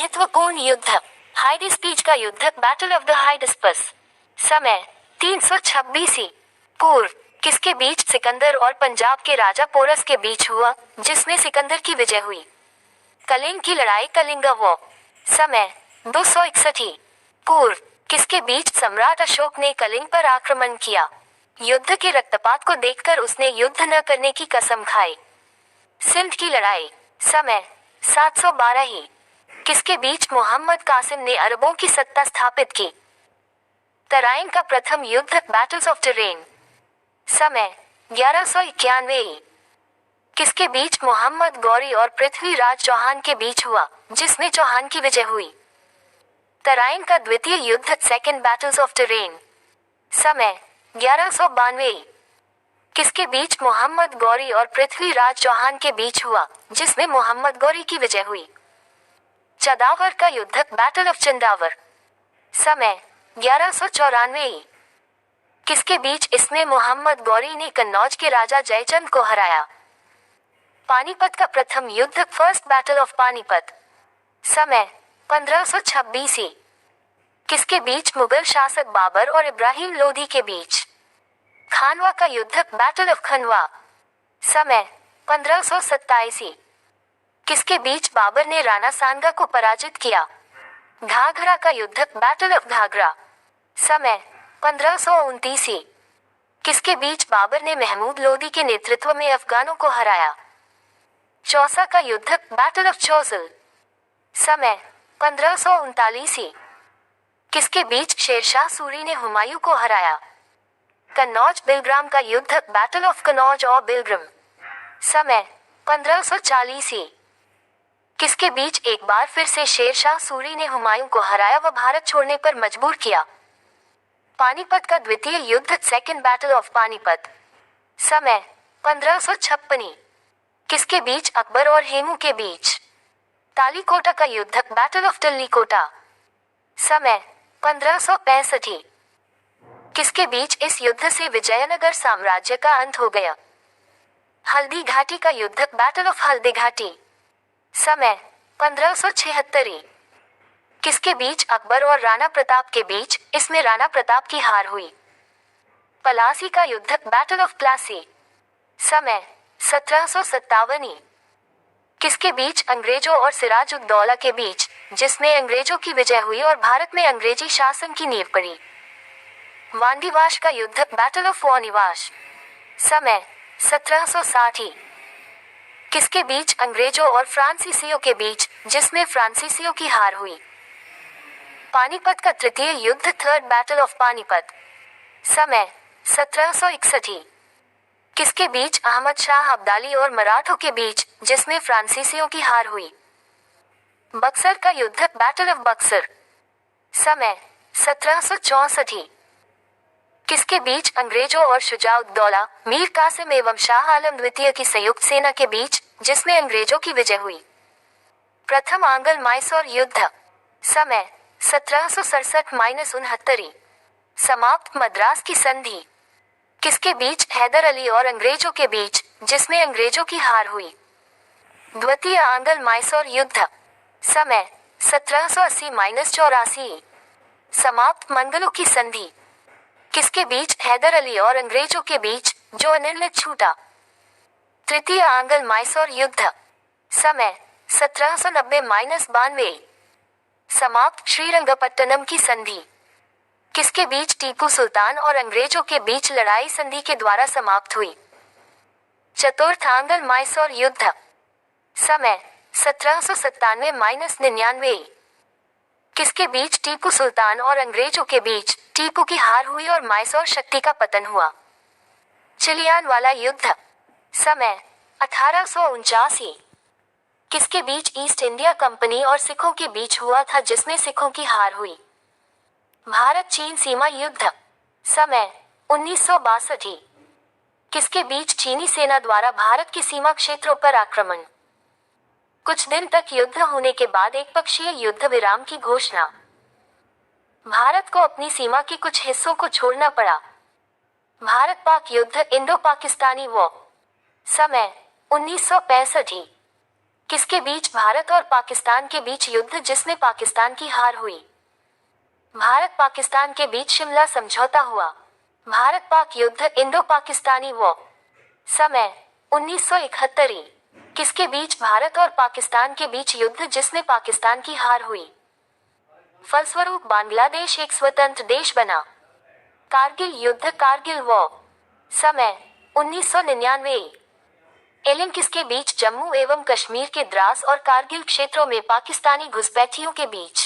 महत्वपूर्ण युद्ध हाइडिस्पीच का युद्ध बैटल ऑफ द हाइडिस्पस। समय 326 पूर्व। किसके बीच? सिकंदर और पंजाब के राजा पोरस के बीच हुआ, जिसमें सिकंदर की विजय हुई। कलिंग की लड़ाई, कलिंगा वॉर। समय 261 पूर्व। किसके बीच? सम्राट अशोक ने कलिंग पर आक्रमण किया। युद्ध के रक्तपात को देखकर उसने युद्ध न करने की कसम खाई। सिंध की लड़ाई। समय 712 किसके बीच? मोहम्मद कासिम ने अरबों की सत्ता स्थापित की। तराइन का प्रथम युद्ध, बैटल्स ऑफ टरेन। समय 1191 किसके बीच? मोहम्मद गौरी और पृथ्वीराज चौहान के बीच हुआ, जिसमें चौहान की विजय हुई। तराइन का द्वितीय युद्ध, सेकेंड बैटल्स ऑफ टरेन। समय 1192 किसके बीच? मोहम्मद गौरी और पृथ्वीराज चौहान के बीच हुआ, जिसमें मोहम्मद गौरी की विजय हुई। चंदावर का युद्ध, बैटल ऑफ चंदावर। समय 1194 किसके बीच? इसमें मोहम्मद गौरी ने कन्नौज के राजा जयचंद को हराया। पानीपत का प्रथम युद्ध, फर्स्ट बैटल ऑफ पानीपत। समय 1526 किसके बीच? मुगल शासक बाबर और इब्राहिम लोधी के बीच। खानवा का युद्ध, बैटल ऑफ खनवा। समय 1527 किसके बीच? बाबर ने राणा सांगा को पराजित किया। घाघरा का युद्ध, बैटल ऑफ घाघरा। समय 1529 किसके बीच? बाबर ने महमूद लोदी के नेतृत्व में अफगानों को हराया। चौसा का युद्ध, बैटल ऑफ चौसल। समय 1539 किसके बीच? शेरशाह सूरी ने हुमायूं को हराया। कन्नौज बिलग्राम का युद्ध, बैटल ऑफ कन्नौज और बिलग्राम। समय 1540 किसके बीच? एक बार फिर से शेरशाह सूरी ने हुमायूं को हराया व भारत छोड़ने पर मजबूर किया। पानीपत का द्वितीय युद्ध, सेकेंड बैटल ऑफ पानीपत। समय 1556 किसके बीच? अकबर और हेमू के बीच। तालीकोटा का युद्ध, बैटल ऑफ टल्लीकोटा। समय 1565 किसके बीच? इस युद्ध से विजयनगर साम्राज्य का अंत हो गया। हल्दी घाटी का युद्ध, बैटल ऑफ हल्दी घाटी। समय 1576 किसके बीच? अकबर और राणा प्रताप के बीच। इसमें राणा प्रताप की हार हुई। पलासी का युद्ध, बैटल ऑफ प्लासी। समय 1757 किसके बीच? अंग्रेजों और सिराजुद्दौला के बीच, जिसमें अंग्रेजों की विजय हुई और भारत में अंग्रेजी शासन की नींव पड़ी। वांडीवाश का युद्ध, बैटल ऑफ वानिवाश। समय 1760 किसके बीच? अंग्रेजों और फ्रांसीसियों के बीच, जिसमें फ्रांसीसियों की हार हुई। पानीपत का तृतीय युद्ध, थर्ड बैटल ऑफ पानीपत। समय 1761 किसके बीच? अहमद शाह अब्दाली और मराठों के बीच, जिसमें फ्रांसीसियों की हार हुई। बक्सर का युद्ध, बैटल ऑफ बक्सर। समय 1764 किसके बीच? अंग्रेजों और शुजाउद्दौला, मीर कासिम एवं शाह आलम द्वितीय की संयुक्त सेना के बीच, जिसमें अंग्रेजों की विजय हुई। प्रथम आंग्ल माइसोर युद्ध। समय 1767-69 समाप्त। मद्रास की संधि किसके बीच? हैदर अली और अंग्रेजों के बीच, जिसमें अंग्रेजों की हार हुई। द्वितीय आंग्ल माइसोर युद्ध। समय 1780-84 समाप्त। मंगलों की संधि किसके बीच? हैदर अली और अंग्रेजों के बीच, जो अनिर्णित छूटा। तृतीय आंग्ल माइसोर युद्ध। समय 1790-92 समाप्त। श्रीरंगपट्टनम की संधि किसके बीच? टीपू सुल्तान और अंग्रेजों के बीच लड़ाई संधि के द्वारा समाप्त हुई। चतुर्थ आंग्ल माइसोर युद्ध। समय 1797-99 किसके बीच? टीपू सुल्तान और अंग्रेजों के बीच, टीपू की हार हुई और माइसोर शक्ति का पतन हुआ। चिलियान वाला युद्ध। समय 1879 किसके बीच? ईस्ट इंडिया कंपनी और सिखों के बीच हुआ था, जिसमें सिखों की हार हुई। भारत चीन सीमा युद्ध। समय 1962 किसके बीच? चीनी सेना द्वारा भारत की सीमा क्षेत्रों पर आक्रमण। कुछ दिन तक युद्ध होने के बाद एक पक्षीय युद्ध विराम की घोषणा। भारत को अपनी सीमा के कुछ हिस्सों को छोड़ना पड़ा। भारत पाक युद्ध, इंडो पाकिस्तानी वॉर। समय 1965 किसके बीच भारत और पाकिस्तान के बीच युद्ध जिसमें पाकिस्तान की हार हुई? भारत पाकिस्तान के बीच शिमला समझौता हुआ। भारत पाक युद्ध इंडो पाकिस्तानी वॉर। समय 1971। किसके बीच भारत और पाकिस्तान के बीच युद्ध जिसमें पाकिस्तान की हार हुई? फलस्वरूप बांग्लादेश एक स्वतंत्र देश बना। कारगिल युद्ध कारगिल वॉर। समय 1999। एलिन किसके बीच जम्मू एवं कश्मीर के द्रास और कारगिल क्षेत्रों में पाकिस्तानी घुसपैठियों के बीच?